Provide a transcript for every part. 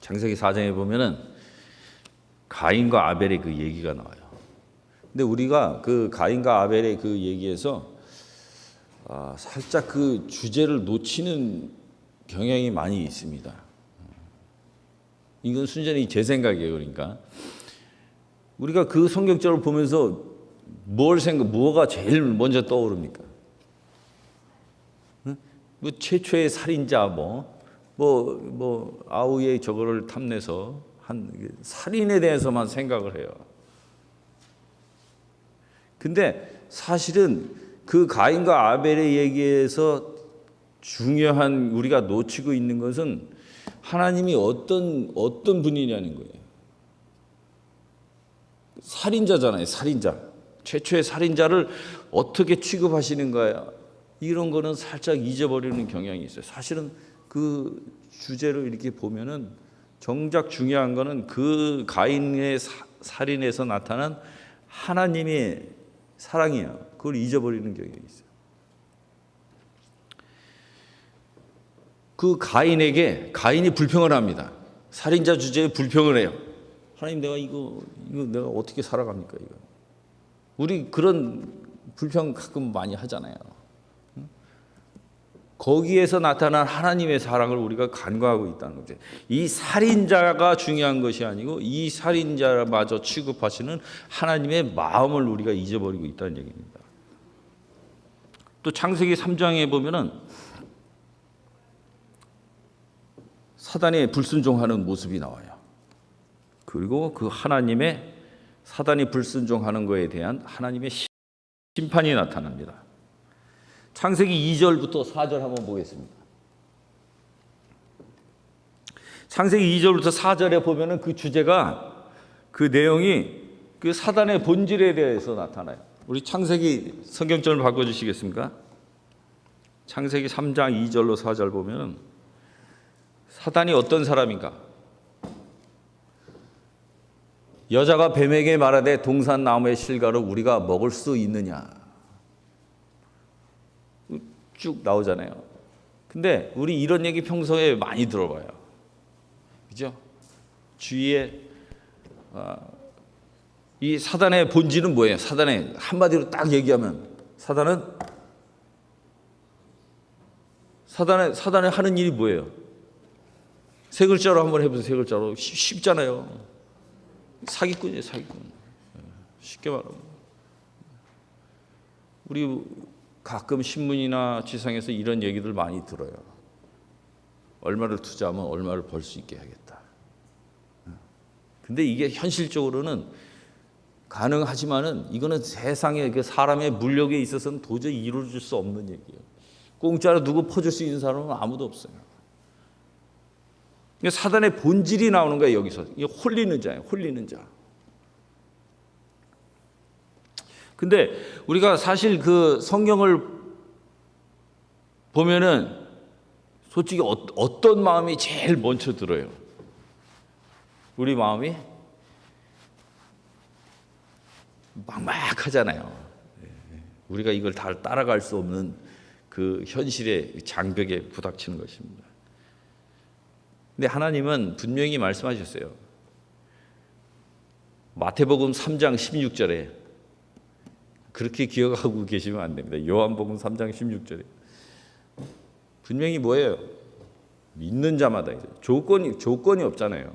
창세기 4장에 보면은 가인과 아벨의 그 얘기가 나와요. 근데 우리가 그 가인과 아벨의 그 얘기에서 살짝 그 주제를 놓치는 경향이 많이 있습니다. 이건 순전히 제 생각이에요. 그러니까 우리가 그 성경적으로 보면서 뭐가 제일 먼저 떠오릅니까? 뭐 최초의 살인자 아우의 저거를 탐내서 한 살인에 대해서만 생각을 해요. 근데 사실은 그 가인과 아벨의 얘기에서 중요한 우리가 놓치고 있는 것은 하나님이 어떤 분이냐는 거예요. 살인자잖아요. 살인자. 최초의 살인자를 어떻게 취급하시는가, 이런 거는 살짝 잊어버리는 경향이 있어요. 사실은 그 주제를 이렇게 보면은 정작 중요한 거는 그 가인의 살인에서 나타난 하나님의 사랑이에요. 그걸 잊어버리는 경향이 있어요. 그 가인이 불평을 합니다. 살인자 주제에 불평을 해요. 하나님, 내가 이거 내가 어떻게 살아갑니까? 이거. 우리 그런 불평 가끔 많이 하잖아요. 거기에서 나타난 하나님의 사랑을 우리가 간과하고 있다는 거죠. 이 살인자가 중요한 것이 아니고 이 살인자마저 취급하시는 하나님의 마음을 우리가 잊어버리고 있다는 얘기입니다. 또 창세기 3장에 보면은 사단에 불순종하는 모습이 나와요. 그리고 그 사단이 불순종하는 것에 대한 하나님의 심판이 나타납니다. 창세기 2절부터 4절 한번 보겠습니다. 창세기 2절부터 4절에 보면은 그 주제가, 그 내용이 그 사단의 본질에 대해서 나타나요. 우리 창세기 성경절을 바꿔주시겠습니까? 창세기 3장 2절로 4절 보면은 사단이 어떤 사람인가? 여자가 뱀에게 말하되 동산 나무의 실과를 우리가 먹을 수 있느냐? 쭉 나오잖아요. 근데 우리 이런 얘기 평소에 많이 들어봐요. 그죠? 주위에 이 사단의 본질은 뭐예요? 사단의 한마디로 딱 얘기하면 사단의 하는 일이 뭐예요? 세 글자로 한번 해보세요. 세 글자로. 쉽잖아요. 사기꾼이에요. 사기꾼. 쉽게 말하면. 우리 가끔 신문이나 지상에서 이런 얘기들 많이 들어요. 얼마를 투자하면 얼마를 벌 수 있게 하겠다. 근데 이게 현실적으로는 가능하지만은 이거는 세상에 그 사람의 물력에 있어서는 도저히 이루어질 수 없는 얘기예요. 공짜로 누구 퍼줄 수 있는 사람은 아무도 없어요. 사단의 본질이 나오는 거예요. 여기서 이게 홀리는 자예요. 홀리는 자. 근데 우리가 사실 그 성경을 보면은 솔직히 어떤 마음이 제일 먼저 들어요? 우리 마음이 막막하잖아요. 우리가 이걸 다 따라갈 수 없는 그 현실의 장벽에 부닥치는 것입니다. 근데 하나님은 분명히 말씀하셨어요. 마태복음 3장 16절에 그렇게 기억하고 계시면 안 됩니다. 요한복음 3장 16절에 분명히 뭐예요? 믿는 자마다 조건이 없잖아요.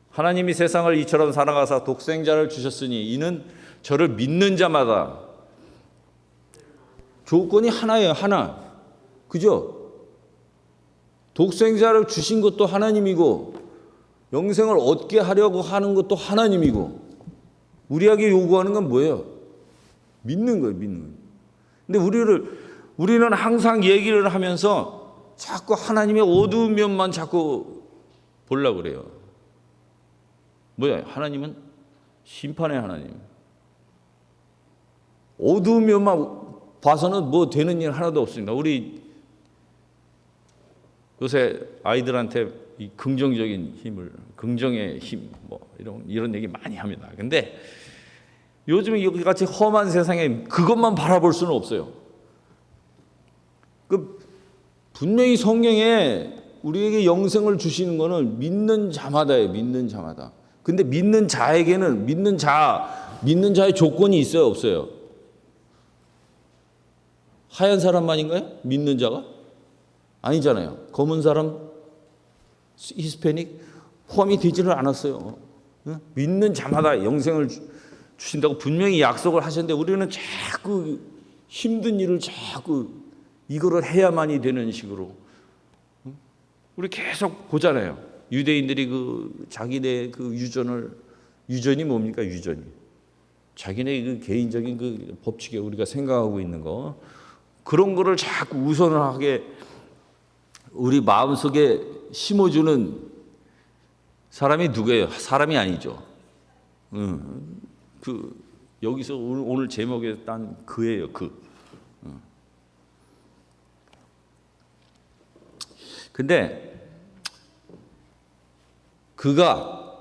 하나님이 세상을 이처럼 사랑하사 독생자를 주셨으니 이는 저를 믿는 자마다. 조건이 하나예요. 하나. 그죠? 독생자를 주신 것도 하나님이고 영생을 얻게 하려고 하는 것도 하나님이고 우리에게 요구하는 건 뭐예요? 믿는 거예요. 믿는 거예요. 근데 우리는 항상 얘기를 하면서 자꾸 하나님의 어두운 면만 자꾸 보려고 그래요. 뭐야? 하나님은 심판의 하나님. 어두운 면만 봐서는 뭐 되는 일 하나도 없습니다. 우리 요새 아이들한테 이 긍정적인 힘을, 긍정의 힘, 이런 얘기 많이 합니다. 근데 요즘 여기 같이 험한 세상에 그것만 바라볼 수는 없어요. 분명히 성경에 우리에게 영생을 주시는 거는 믿는 자마다예요. 믿는 자마다. 근데 믿는 자에게는 믿는 자의 조건이 있어요, 없어요? 하얀 사람만인가요? 믿는 자가? 아니잖아요. 검은 사람, 히스패닉 포함이 되지는 않았어요. 믿는 자마다 영생을 주신다고 분명히 약속을 하셨는데 우리는 자꾸 힘든 일을 자꾸 이거를 해야만이 되는 식으로 우리 계속 보잖아요. 유대인들이 그 자기네 그 유전이 뭡니까? 유전이 자기네 그 개인적인 그 법칙에 우리가 생각하고 있는 거 그런 거를 자꾸 우선을 하게 우리 마음속에 심어주는 사람이 누구예요? 사람이 아니죠. 여기서 오늘 제목에 딴 그예요. 근데 그가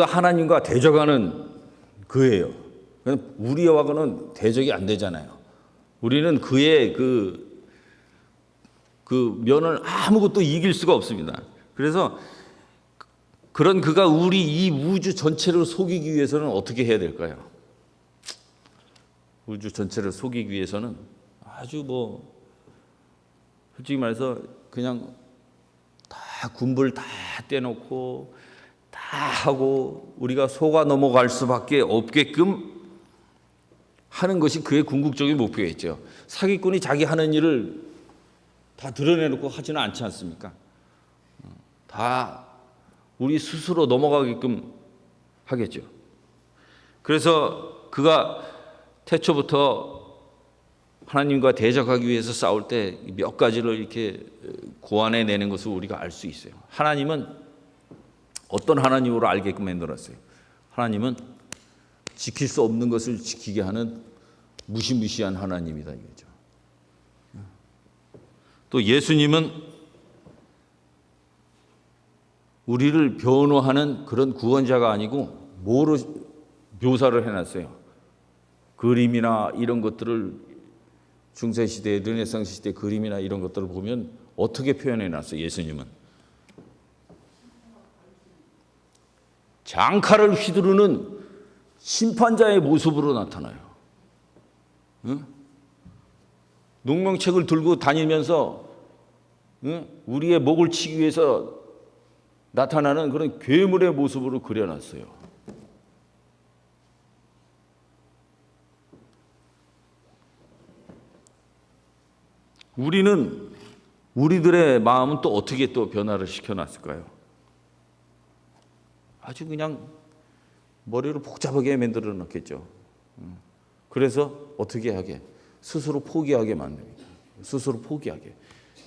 하나님과 대적하는 그예요. 우리와는 대적이 안 되잖아요. 우리는 그의 그 면을 아무것도 이길 수가 없습니다. 그래서 그런 그가 우리 이 우주 전체를 속이기 위해서는 어떻게 해야 될까요? 우주 전체를 속이기 위해서는 아주 솔직히 말해서 그냥 다 군불 다 떼놓고 다 하고 우리가 속아 넘어갈 수밖에 없게끔 하는 것이 그의 궁극적인 목표겠죠. 사기꾼이 자기 하는 일을 다 드러내놓고 하지는 않지 않습니까? 다 우리 스스로 넘어가게끔 하겠죠. 그래서 그가 태초부터 하나님과 대적하기 위해서 싸울 때 몇 가지를 이렇게 고안해내는 것을 우리가 알 수 있어요. 하나님은 어떤 하나님으로 알게끔 만들었어요. 하나님은 지킬 수 없는 것을 지키게 하는 무시무시한 하나님이다 이거죠. 또 예수님은 우리를 변호하는 그런 구원자가 아니고 뭐로 묘사를 해놨어요? 그림이나 이런 것들을 중세시대, 르네상스 시대 그림이나 이런 것들을 보면 어떻게 표현해놨어요? 예수님은 장칼을 휘두르는 심판자의 모습으로 나타나요. 농명책을 들고 다니면서 우리의 목을 치기 위해서 나타나는 그런 괴물의 모습으로 그려놨어요. 우리들의 마음은 또 어떻게 또 변화를 시켜놨을까요? 아주 그냥 머리를 복잡하게 만들어 놨겠죠. 그래서 어떻게 하게? 스스로 포기하게 만듭니다. 스스로 포기하게.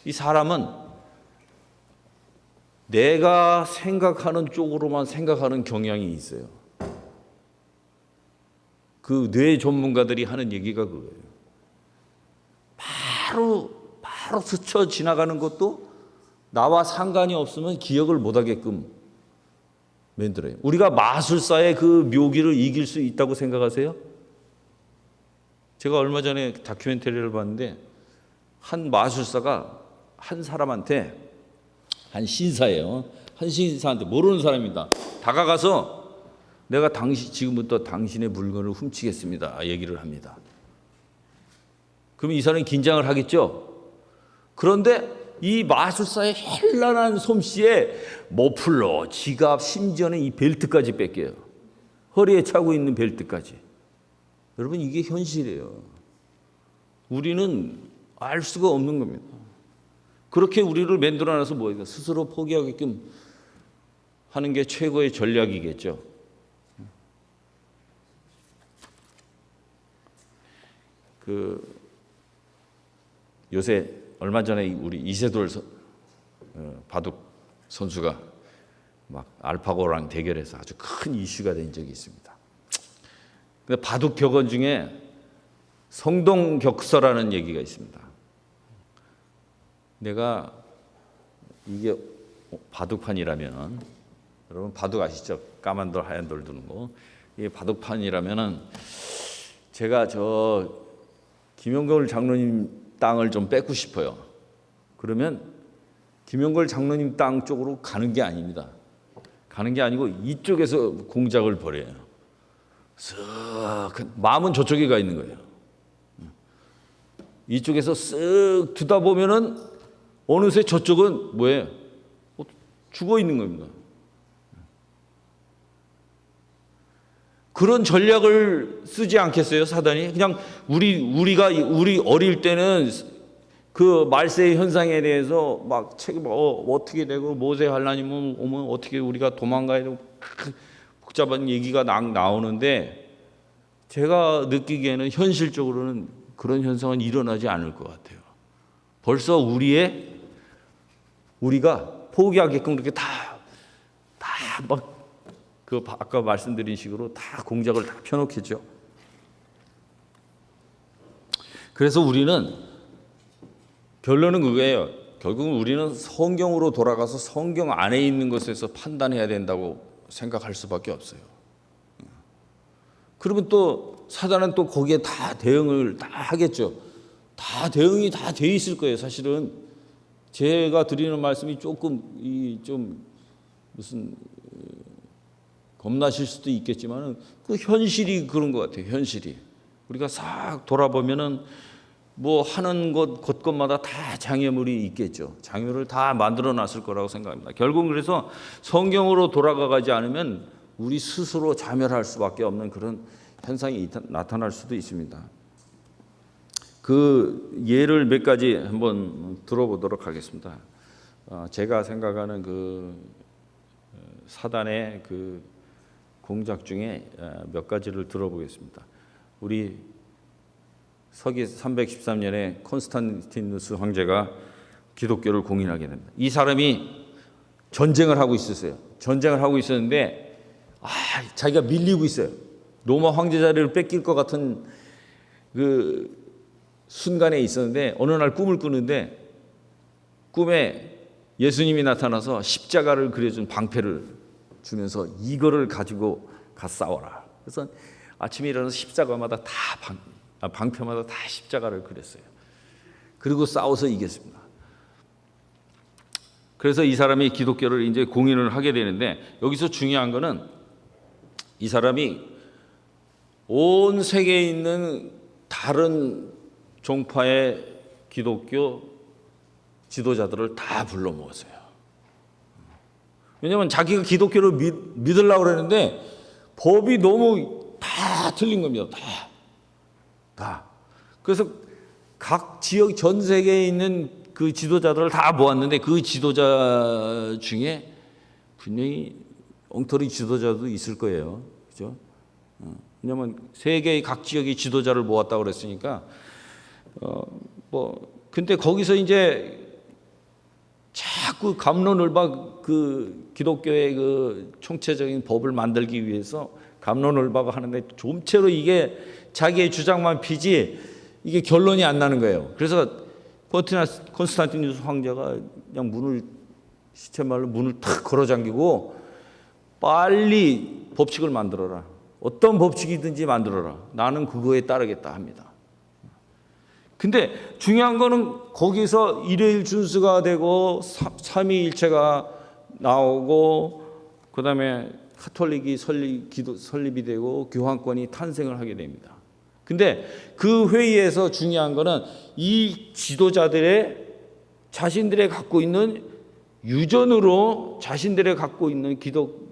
이 사람은 내가 생각하는 쪽으로만 생각하는 경향이 있어요. 그 뇌 전문가들이 하는 얘기가 그거예요. 바로 스쳐 지나가는 것도 나와 상관이 없으면 기억을 못하게끔 만들어요. 우리가 마술사의 그 묘기를 이길 수 있다고 생각하세요? 제가 얼마 전에 다큐멘터리를 봤는데 한 마술사가 한 사람한테 한 신사예요. 한 신사한테 모르는 사람입니다. 다가가서 내가 지금부터 당신의 물건을 훔치겠습니다. 얘기를 합니다. 그럼 이 사람이 긴장을 하겠죠? 그런데 이 마술사의 현란한 솜씨에 머플러, 지갑, 심지어는 이 벨트까지 뺏겨요. 허리에 차고 있는 벨트까지. 여러분 이게 현실이에요. 우리는 알 수가 없는 겁니다. 그렇게 우리를 만들어놔서 뭐예요? 스스로 포기하게끔 하는 게 최고의 전략이겠죠. 요새 얼마 전에 우리 이세돌 바둑 선수가 막 알파고랑 대결해서 아주 큰 이슈가 된 적이 있습니다. 근데 바둑 격언 중에 성동격서라는 얘기가 있습니다. 내가 이게 바둑판이라면 여러분 바둑 아시죠? 까만 돌 하얀 돌 두는 거. 이게 바둑판이라면은 제가 저 김영걸 장로님 땅을 좀 뺏고 싶어요. 그러면 김영걸 장로님 땅 쪽으로 가는 게 아닙니다. 가는 게 아니고 이쪽에서 공작을 벌여요. 쓱 마음은 저쪽에 가 있는 거예요. 이쪽에서 쓱 두다 보면은 어느새 저쪽은 뭐예요? 죽어 있는 겁니다. 그런 전략을 쓰지 않겠어요, 사단이? 그냥 우리 어릴 때는 그 말세의 현상에 대해서 막 책 어떻게 되고 모세 하나님은 오면 어떻게 우리가 도망가야 되고 복잡한 얘기가 나오는데 제가 느끼기에는 현실적으로는 그런 현상은 일어나지 않을 것 같아요. 벌써 우리가 포기하게끔 그렇게 다 막 그 아까 말씀드린 식으로 다 공작을 다 펴놓겠죠. 그래서 우리는 결론은 그거예요. 결국은 우리는 성경으로 돌아가서 성경 안에 있는 것에서 판단해야 된다고 생각할 수밖에 없어요. 그러면 또 사단은 또 거기에 다 대응을 다 하겠죠. 다 대응이 다 돼 있을 거예요. 사실은 제가 드리는 말씀이 조금 좀 무슨 겁나실 수도 있겠지만은 그 현실이 그런 것 같아요. 현실이 우리가 싹 돌아보면은 뭐 하는 곳곳마다 다 장애물이 있겠죠. 장애물을 다 만들어 놨을 거라고 생각합니다. 결국 그래서 성경으로 돌아가지 않으면 우리 스스로 자멸할 수밖에 없는 그런 현상이 나타날 수도 있습니다. 그 예를 몇 가지 한번 들어보도록 하겠습니다. 제가 생각하는 그 사단의 그 공작 중에 몇 가지를 들어보겠습니다. 우리 서기 313년에 콘스탄티누스 황제가 기독교를 공인하게 됩니다. 이 사람이 전쟁을 하고 있었어요. 전쟁을 하고 있었는데 자기가 밀리고 있어요. 로마 황제 자리를 뺏길 것 같은 그 순간에 있었는데 어느 날 꿈을 꾸는데 꿈에 예수님이 나타나서 십자가를 그려준 방패를 주면서 이거를 가지고 가 싸워라. 그래서 아침에 일어나서 십자가마다 방패마다 다 십자가를 그렸어요. 그리고 싸워서 이겼습니다. 그래서 이 사람이 기독교를 이제 공인을 하게 되는데 여기서 중요한 거는 이 사람이 온 세계에 있는 다른 종파의 기독교 지도자들을 다 불러 모았어요. 왜냐하면 자기가 기독교를 믿으려고 그러는데 법이 너무 다 틀린 겁니다. 다. 그래서 각 지역 전 세계에 있는 그 지도자들을 다 모았는데 그 지도자 중에 분명히 엉터리 지도자도 있을 거예요. 그죠? 왜냐하면 세계의 각 지역의 지도자를 모았다고 그랬으니까 근데 거기서 이제 자꾸 갑론을박 그 기독교의 그 총체적인 법을 만들기 위해서 갑론을박을 하는데 좀채로 이게 자기의 주장만 피지 이게 결론이 안 나는 거예요. 그래서 콘스탄티누스 황제가 그냥 시체말로 문을 탁 걸어 잠기고 빨리 법칙을 만들어라. 어떤 법칙이든지 만들어라. 나는 그거에 따르겠다 합니다. 근데 중요한 거는 거기서 일요일 준수가 되고 삼위일체가 나오고 그다음에 카톨릭이 설립이 되고 교황권이 탄생을 하게 됩니다. 근데 그 회의에서 중요한 거는 이 지도자들의 자신들의 갖고 있는 유전으로 자신들의 갖고 있는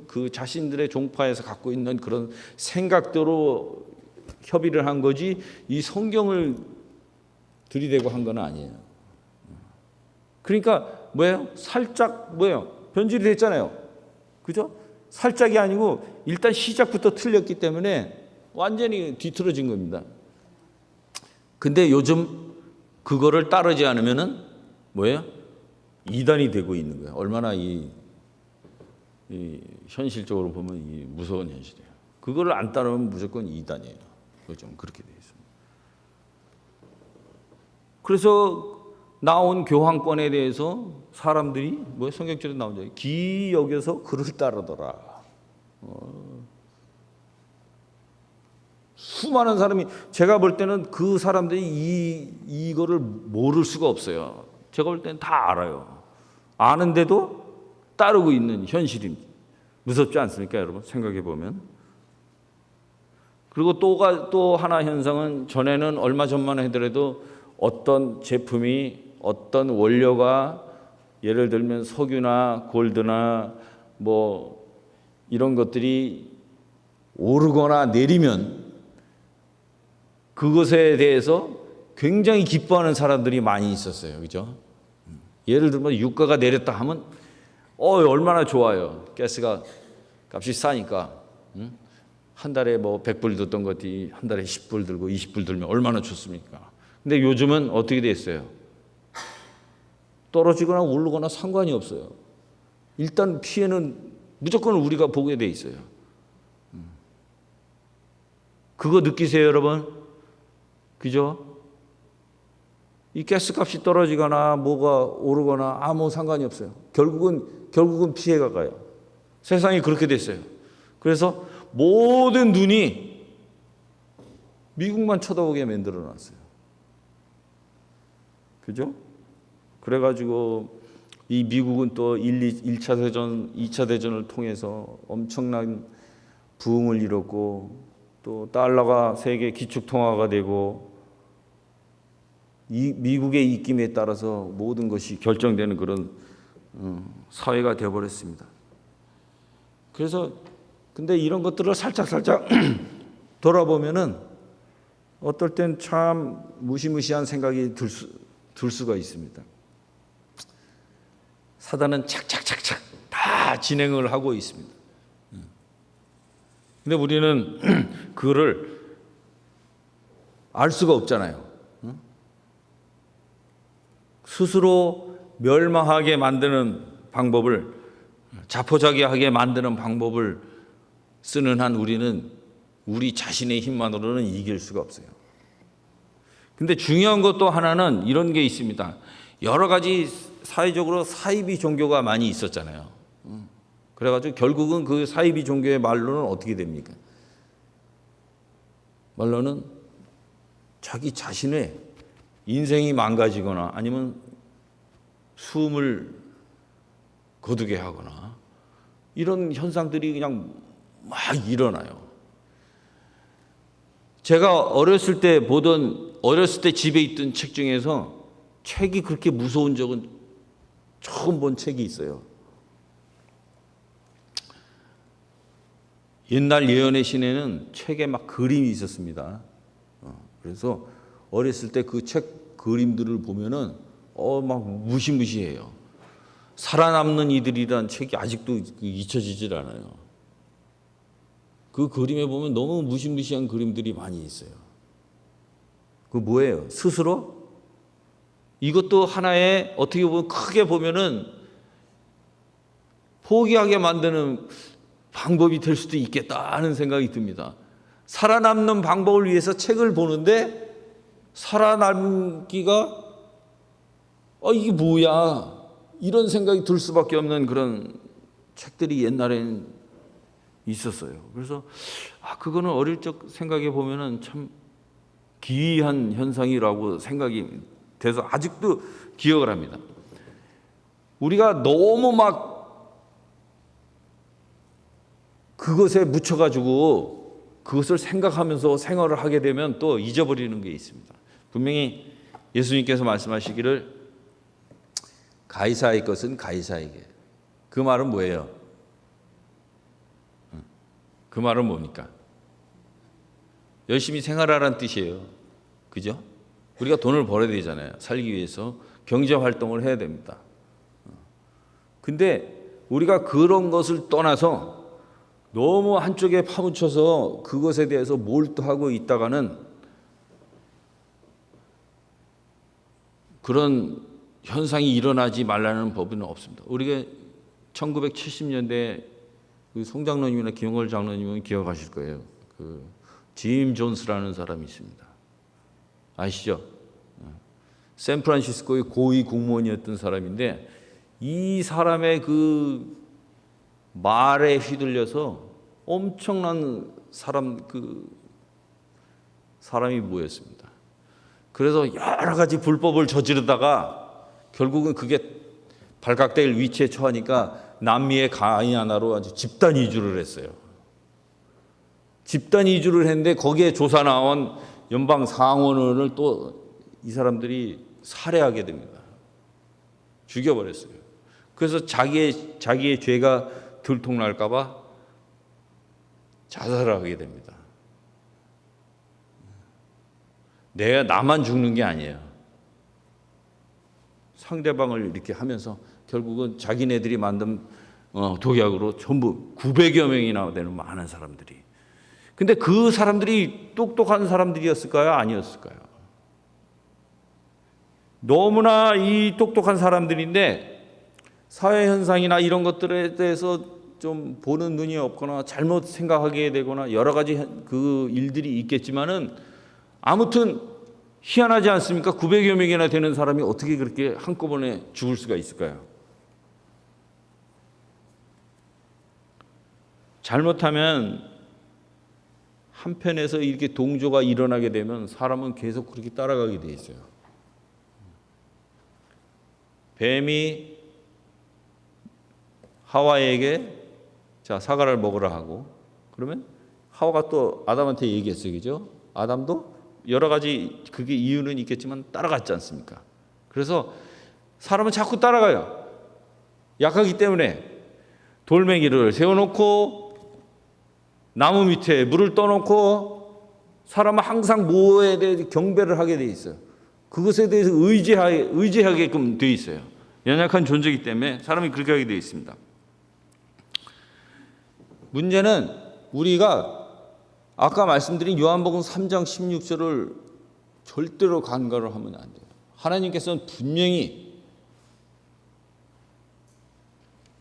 그 자신들의 종파에서 갖고 있는 그런 생각대로 협의를 한 거지 이 성경을 들이대고 한 건 아니에요. 그러니까 살짝 변질이 됐잖아요. 그죠? 살짝이 아니고 일단 시작부터 틀렸기 때문에 완전히 뒤틀어진 겁니다. 근데 요즘 그거를 따르지 않으면은 이단이 되고 있는 거예요. 얼마나 이 현실적으로 보면 이 무서운 현실이에요. 그거를 안 따르면 무조건 이단이에요. 좀 그렇게 돼 있습니다. 그래서 나온 교황권에 대해서 사람들이 성경책에 나오죠. 기이 여겨서 그를 따르더라. 수많은 사람이 제가 볼 때는 그 사람들이 이거를 모를 수가 없어요. 제가 볼 때는 다 알아요. 아는데도 따르고 있는 현실입니다. 무섭지 않습니까, 여러분? 생각해 보면. 그리고 또 하나 현상은, 전에는 얼마 전만 하더라도 어떤 제품이, 어떤 원료가, 예를 들면 석유나 골드나 뭐 이런 것들이 오르거나 내리면 그것에 대해서 굉장히 기뻐하는 사람들이 많이 있었어요. 그죠? 예를 들면 유가가 내렸다 하면 얼마나 좋아요. 가스가 값이 싸니까. 한 달에 뭐 100불 듣던 것이 한 달에 10불 들고 20불 들면 얼마나 좋습니까? 근데 요즘은 어떻게 됐어요? 떨어지거나 오르거나 상관이 없어요. 일단 피해는 무조건 우리가 보게 돼 있어요. 그거 느끼세요, 여러분? 그죠? 이 가스값이 떨어지거나 뭐가 오르거나 아무 상관이 없어요. 결국은 피해가 가요. 세상이 그렇게 됐어요. 그래서 모든 눈이 미국만 쳐다보게 만들어 놨어요. 그죠? 그래가지고 이 미국은 또 1차 대전, 2차 대전을 통해서 엄청난 부흥을 이뤘고, 또 달러가 세계 기축통화가 되고, 이 미국의 입김에 따라서 모든 것이 결정되는 그런 사회가 되어버렸습니다. 그래서 근데 이런 것들을 살짝 돌아보면은 어떨 땐 참 무시무시한 생각이 들 수가 있습니다. 사단은 착착착착 다 진행을 하고 있습니다. 근데 우리는 그거를 알 수가 없잖아요. 스스로 멸망하게 만드는 방법을, 자포자기하게 만드는 방법을 쓰는 한 우리는 우리 자신의 힘만으로는 이길 수가 없어요. 근데 중요한 것도 하나는 이런 게 있습니다. 여러 가지 사회적으로 사이비 종교가 많이 있었잖아요. 그래가지고 결국은 그 사이비 종교의 말로는 어떻게 됩니까? 말로는 자기 자신의 인생이 망가지거나 아니면 숨을 거두게 하거나 이런 현상들이 그냥 막 일어나요. 제가 어렸을 때 집에 있던 책 중에서 책이 그렇게 무서운 적은 처음 본 책이 있어요. 옛날 예언의 신에는 책에 막 그림이 있었습니다. 그래서 어렸을 때 그 책 그림들을 보면은 막 무시무시해요. 살아남는 이들이란 책이 아직도 잊혀지질 않아요. 그 그림에 보면 너무 무시무시한 그림들이 많이 있어요. 그 뭐예요? 스스로? 이것도 하나의 어떻게 보면 크게 보면은 포기하게 만드는 방법이 될 수도 있겠다 하는 생각이 듭니다. 살아남는 방법을 위해서 책을 보는데 살아남기가 이게 뭐야 이런 생각이 들 수밖에 없는 그런 책들이 옛날에는 있었어요. 그래서 그거는 어릴 적 생각해 보면은 참 기이한 현상이라고 생각이 돼서 아직도 기억을 합니다. 우리가 너무 막 그것에 묻혀가지고 그것을 생각하면서 생활을 하게 되면 또 잊어버리는 게 있습니다. 분명히 예수님께서 말씀하시기를 가이사의 것은 가이사에게. 그 말은 뭐예요? 그 말은 뭡니까? 열심히 생활하라는 뜻이에요. 그죠? 우리가 돈을 벌어야 되잖아요. 살기 위해서 경제 활동을 해야 됩니다. 근데 우리가 그런 것을 떠나서 너무 한쪽에 파묻혀서 그것에 대해서 몰두하고 있다가는 그런 현상이 일어나지 말라는 법은 없습니다. 우리가 1970년대 그 송 장로님이나 김영걸 장로님은 기억하실 거예요. 그 짐 존스라는 사람이 있습니다. 아시죠? 샌프란시스코의 고위 공무원이었던 사람인데 이 사람의 그 말에 휘둘려서 엄청난 사람이 모였습니다. 그래서 여러 가지 불법을 저지르다가 결국은 그게 발각될 위치에 처하니까 남미의 가이아나로 아주 집단 이주를 했어요. 집단 이주를 했는데 거기에 조사 나온 연방 상원을 또 이 사람들이 살해하게 됩니다. 죽여버렸어요. 그래서 자기의 죄가 들통날까 봐 자살을 하게 됩니다. 나만 죽는 게 아니에요. 상대방을 이렇게 하면서 결국은 자기네들이 만든 독약으로 전부 900여 명이나 되는 많은 사람들이. 근데 그 사람들이 똑똑한 사람들이었을까요? 아니었을까요? 너무나 이 똑똑한 사람들인데 사회 현상이나 이런 것들에 대해서 좀 보는 눈이 없거나 잘못 생각하게 되거나 여러 가지 그 일들이 있겠지만은 아무튼 희한하지 않습니까? 900여 명이나 되는 사람이 어떻게 그렇게 한꺼번에 죽을 수가 있을까요? 잘못하면 한편에서 이렇게 동조가 일어나게 되면 사람은 계속 그렇게 따라가게 돼 있어요. 뱀이 하와에게 자, 사과를 먹으라 하고 그러면 하와가 또 아담한테 얘기했어요. 그죠? 아담도 여러 가지 그게 이유는 있겠지만 따라갔지 않습니까? 그래서 사람은 자꾸 따라가요. 약하기 때문에 돌멩이를 세워놓고 나무 밑에 물을 떠놓고 사람은 항상 뭐에 대해 경배를 하게 돼 있어요. 그것에 대해서 의지하게끔 돼 있어요. 연약한 존재이기 때문에 사람이 그렇게 하게 돼 있습니다. 문제는 우리가 아까 말씀드린 요한복음 3장 16절을 절대로 간과를 하면 안 돼요. 하나님께서는 분명히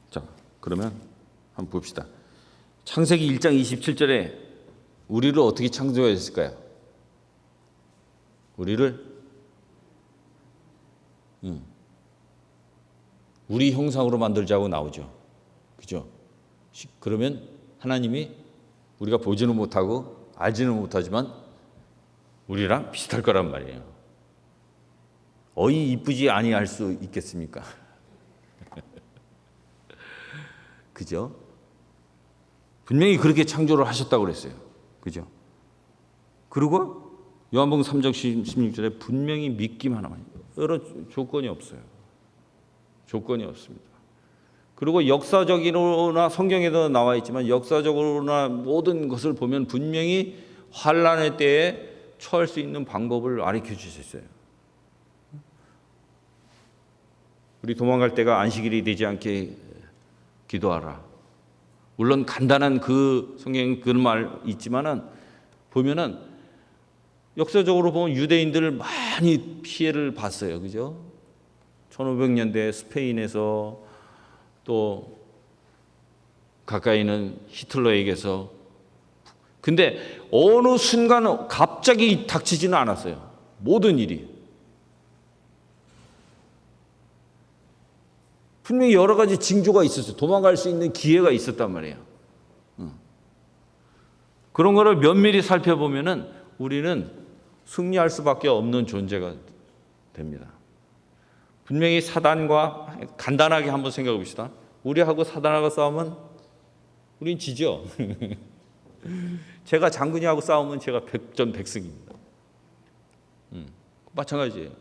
자, 그러면 한번 봅시다. 창세기 1장 27절에 우리를 어떻게 창조했을까요? 우리를 우리 형상으로 만들자고 나오죠. 그죠? 그러면 하나님이 우리가 보지는 못하고 알지는 못하지만 우리랑 비슷할 거란 말이에요. 어이 이쁘지 아니할 수 있겠습니까? 그죠? 분명히 그렇게 창조를 하셨다고 그랬어요. 그죠? 그리고 요한복음 3장 16절에 분명히 믿기만 하면 여러 조건이 없어요. 조건이 없습니다. 그리고 역사적으로나 성경에도 나와 있지만 역사적으로나 모든 것을 보면 분명히 환난의 때에 처할 수 있는 방법을 가르쳐 주셨어요. 우리 도망갈 때가 안식일이 되지 않게 기도하라. 물론 간단한 그 성경 그런 말 있지만은 보면은 역사적으로 보면 유대인들 많이 피해를 봤어요. 그죠? 1500년대 스페인에서 또 가까이는 히틀러에게서 근데 어느 순간 갑자기 닥치지는 않았어요. 모든 일이. 분명히 여러 가지 징조가 있었어요. 도망갈 수 있는 기회가 있었단 말이에요. 그런 거를 면밀히 살펴보면은 우리는 승리할 수밖에 없는 존재가 됩니다. 분명히 사단과 간단하게 한번 생각해 봅시다. 우리하고 사단하고 싸우면 우린 지죠. 제가 장군이하고 싸우면 제가 백전백승입니다. 마찬가지예요.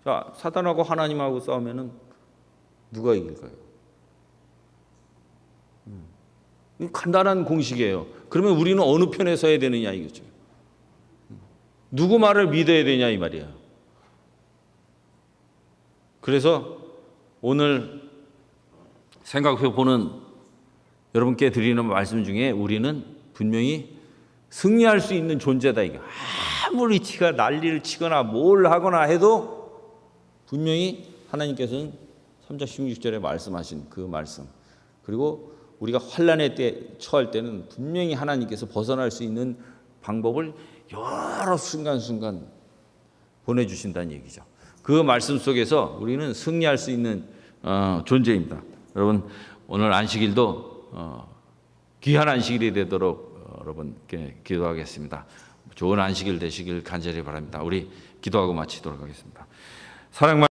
자, 사단하고 하나님하고 싸우면은 누가 이길까요? 간단한 공식이에요. 그러면 우리는 어느 편에 서야 되느냐 이거죠. 누구 말을 믿어야 되냐 이 말이에요. 그래서 오늘 생각해 보는 여러분께 드리는 말씀 중에 우리는 분명히 승리할 수 있는 존재다 이거. 아무리 지가 난리를 치거나 뭘 하거나 해도 분명히 하나님께서는 3장 16절에 말씀하신 그 말씀 그리고 우리가 환난의 때 처할 때는 분명히 하나님께서 벗어날 수 있는 방법을 여러 순간순간 보내주신다는 얘기죠. 그 말씀 속에서 우리는 승리할 수 있는 존재입니다. 여러분 오늘 안식일도 귀한 안식일이 되도록 여러분께 기도하겠습니다. 좋은 안식일 되시길 간절히 바랍니다. 우리 기도하고 마치도록 하겠습니다. 사랑